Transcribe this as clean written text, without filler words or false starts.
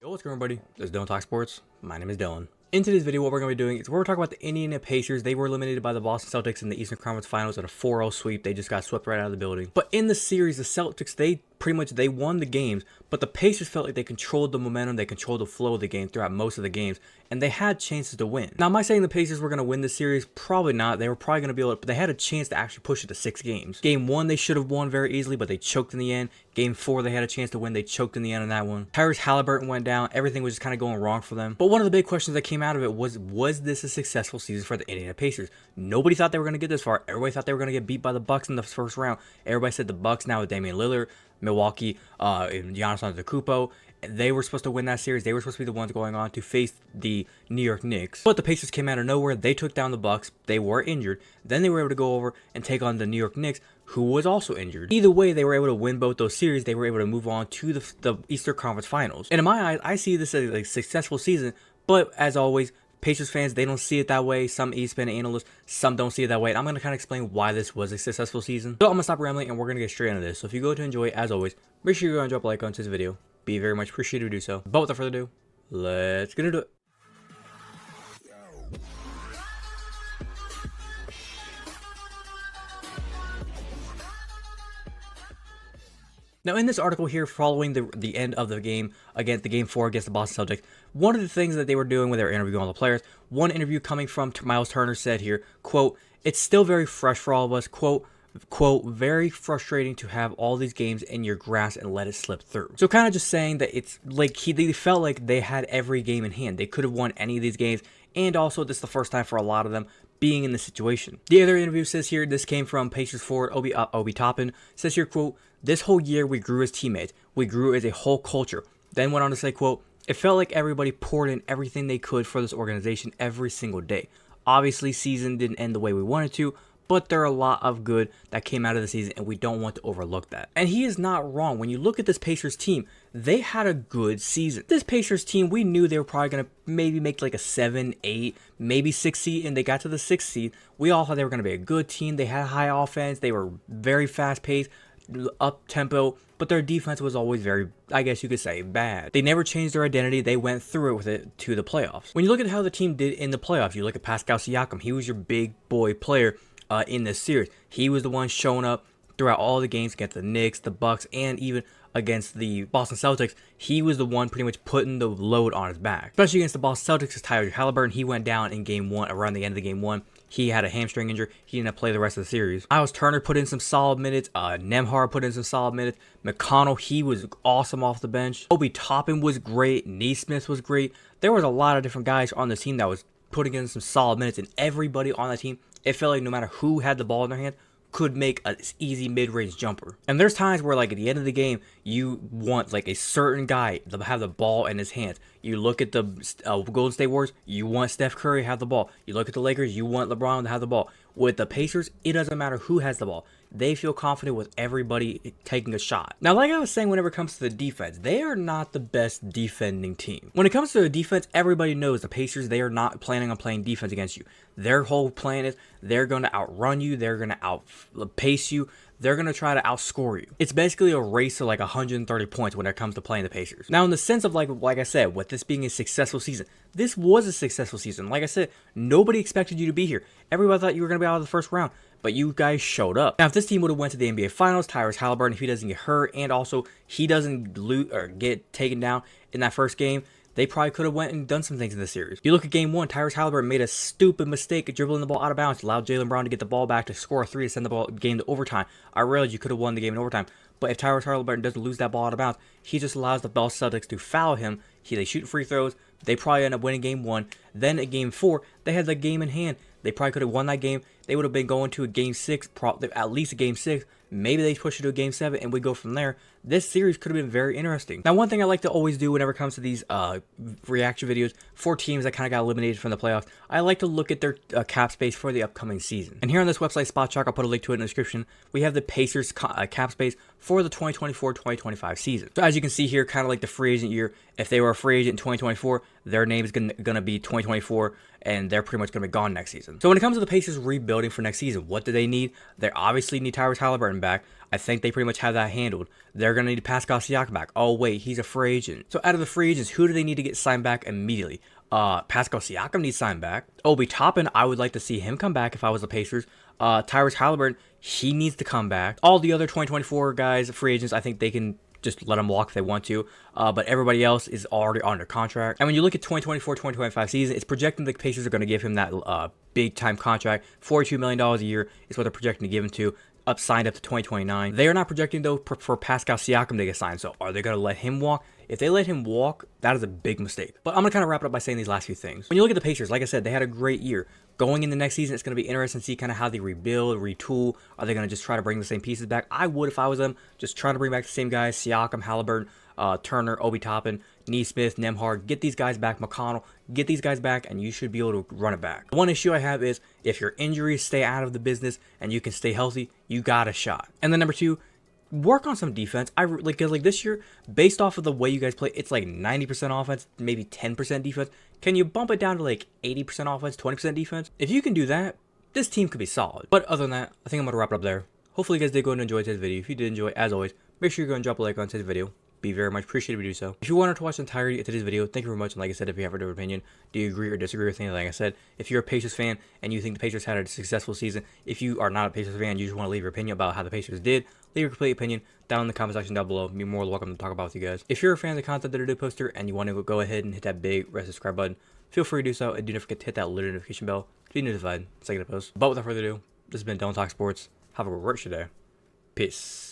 Yo, what's going on, everybody? This is Dylan Talk Sports. My name is Dylan. In today's video, what we're going to be doing is we're talking about the Indiana Pacers. They were eliminated by the Boston Celtics in the Eastern Conference Finals at a 4-0 sweep. They just got swept right out of the building. But in the series, the Celtics, they won the games, but the Pacers felt like they controlled the momentum, they controlled the flow of the game throughout most of the games, and they had chances to win. Now, am I saying the Pacers were going to win this series? Probably not. They were probably going to be able to, but they had a chance to actually push it to 6 games. Game 1, they should have won very easily, but they choked in the end. Game 4, they had a chance to win. They choked in the end on that one. Tyrese Halliburton went down. Everything was just kind of going wrong for them. But one of the big questions that came out of it was this a successful season for the Indiana Pacers? Nobody thought they were going to get this far. Everybody thought they were going to get beat by the Bucks in the first round. Everybody said the Bucks now with Damian Lillard, Milwaukee, and Giannis Antetokounmpo. They were supposed to win that series. They were supposed to be the ones going on to face the New York Knicks. But the Pacers came out of nowhere. They took down the Bucks. They were injured. Then they were able to go over and take on the New York Knicks, who was also injured. Either way, they were able to win both those series. They were able to move on to the Eastern Conference Finals. And in my eyes, I see this as a successful season. But as always, Pacers fans, they don't see it that way. Some ESPN analysts, some don't see it that way. And I'm going to kind of explain why this was a successful season. So I'm going to stop rambling and we're going to get straight into this. So if you go to enjoy, as always, make sure you go and drop a like on this video. Be very much appreciated to do so. But without further ado, let's get into it. Now, in this article here, following the end of the game against the Game 4 against the Boston Celtics, one of the things that they were doing when they were interviewing all the players, one interview coming from Miles Turner said here, quote, "It's still very fresh for all of us, quote, very frustrating to have all these games in your grasp and let it slip through." So kind of just saying that it's like they felt like they had every game in hand. They could have won any of these games, and also this is the first time for a lot of them being in this situation. The other interview says here, this came from Pacers forward Obi Toppin, says here, quote, "This whole year we grew as teammates. We grew as a whole culture." Then went on to say, quote, "It felt like everybody poured in everything they could for this organization every single day. Obviously, season didn't end the way we wanted to, but there are a lot of good that came out of the season, and we don't want to overlook that." And he is not wrong. When you look at this Pacers team, they had a good season. This Pacers team, we knew they were probably going to maybe make like a 7, 8, maybe 6 seed, and they got to the 6th seed. We all thought they were going to be a good team. They had high offense. They were very fast-paced, up-tempo, but their defense was always very, I guess you could say, bad. They never changed their identity. They went through it with it to the playoffs. When you look at how the team did in the playoffs, you look at Pascal Siakam. He was your big boy player in this series. He was the one showing up throughout all the games against the Knicks, the Bucks, and even against the Boston Celtics. He was the one pretty much putting the load on his back. Especially against the Boston Celtics, is Tyrese Halliburton. He went down in game 1, around the end of the game 1. He had a hamstring injury. He didn't play the rest of the series. Miles Turner put in some solid minutes. Nembhard put in some solid minutes. McConnell, he was awesome off the bench. Obi Toppin was great. Neesmith was great. There was a lot of different guys on the team that was putting in some solid minutes, and everybody on that team, it felt like no matter who had the ball in their hand, could make an easy mid-range jumper. And there's times where, like, at the end of the game, you want, like, a certain guy to have the ball in his hands. You look at the Golden State Warriors, you want Steph Curry to have the ball. You look at the Lakers, you want LeBron to have the ball. With the Pacers, it doesn't matter who has the ball. They feel confident with everybody taking a shot. Now, like I was saying, whenever it comes to the defense, they are not the best defending team. When it comes to the defense, everybody knows the Pacers, they are not planning on playing defense against you. Their whole plan is they're going to outrun you. They're going to outpace you. They're going to try to outscore you. It's basically a race to like 130 points when it comes to playing the Pacers. Now, in the sense of like I said, with this being a successful season, this was a successful season. Like I said, nobody expected you to be here. Everybody thought you were going to be out of the first round, but you guys showed up. Now, if this team would have went to the NBA Finals, Tyrese Halliburton, if he doesn't get hurt, and also he doesn't lose or get taken down in that first game, they probably could have went and done some things in this series. You look at game 1, Tyrese Halliburton made a stupid mistake dribbling the ball out of bounds, allowed Jaylen Brown to get the ball back to score a 3 to send the game to overtime. I realize you could have won the game in overtime, but if Tyrese Halliburton doesn't lose that ball out of bounds, he just allows the Boston Celtics to foul him. They shoot free throws. They probably end up winning game 1. Then at game 4, they had the game in hand. They probably could have won that game. They would have been going to a game 6, at least a game 6. Maybe they push it to a game 7 and we go from there. This series could have been very interesting. Now, one thing I like to always do whenever it comes to these reaction videos for teams that kind of got eliminated from the playoffs, I like to look at their cap space for the upcoming season. And here on this website, Spot Chalk, I'll put a link to it in the description, we have the Pacers cap space for the 2024-2025 season. So as you can see here, kind of like the free agent year, if they were a free agent in 2024, their name is going to be 2024, and they're pretty much going to be gone next season. So when it comes to the Pacers rebuilding for next season, what do they need? They obviously need Tyrese Halliburton back. I think they pretty much have that handled. They're going to need Pascal Siakam back. Oh, wait, he's a free agent. So out of the free agents, who do they need to get signed back immediately? Pascal Siakam needs signed back. Obi Toppin, I would like to see him come back if I was the Pacers. Tyrese Halliburton, he needs to come back. All the other 2024 guys, free agents, I think they can just let them walk if they want to. But everybody else is already under contract. And when you look at 2024-2025 season, it's projecting the Pacers are going to give him that big time contract. $42 million a year is what they're projecting to give him to. Signed up to 2029. They are not projecting, though, for Pascal Siakam to get signed. So are they going to let him walk? If they let him walk, that is a big mistake. But I'm going to kind of wrap it up by saying these last few things. When you look at the Pacers, like I said, they had a great year. Going into next season, it's going to be interesting to see kind of how they rebuild, retool. Are they going to just try to bring the same pieces back? I would if I was them. Just trying to bring back the same guys. Siakam, Halliburton, Turner, Obi Toppin, Nesmith, Nembhard. Get these guys back. McConnell. Get these guys back, and you should be able to run it back. One issue I have is if your injuries stay out of the business and you can stay healthy, you got a shot. And then number two, work on some defense. Like this year, based off of the way you guys play, it's like 90% offense, maybe 10% defense. Can you bump it down to like 80% offense, 20% defense? If you can do that, this team could be solid. But other than that, I think I'm going to wrap it up there. Hopefully you guys did go and enjoy today's video. If you did enjoy, as always, make sure you go and drop a like on today's video. Be very much appreciated if you do so. If you wanted to watch the entirety of today's video, thank you very much. And like I said, if you have a different opinion, do you agree or disagree with anything like I said? If you're a Pacers fan and you think the Pacers had a successful season, if you are not a Pacers fan, you just want to leave your opinion about how the Pacers did, leave your complete opinion down in the comment section down below. Be more than welcome to talk about with you guys. If you're a fan of the content that I do post here and you want to go ahead and hit that big red subscribe button, feel free to do so. And do not forget to hit that little notification bell to be notified the second I post. But without further ado, this has been Don't Talk Sports. Have a great day. Peace.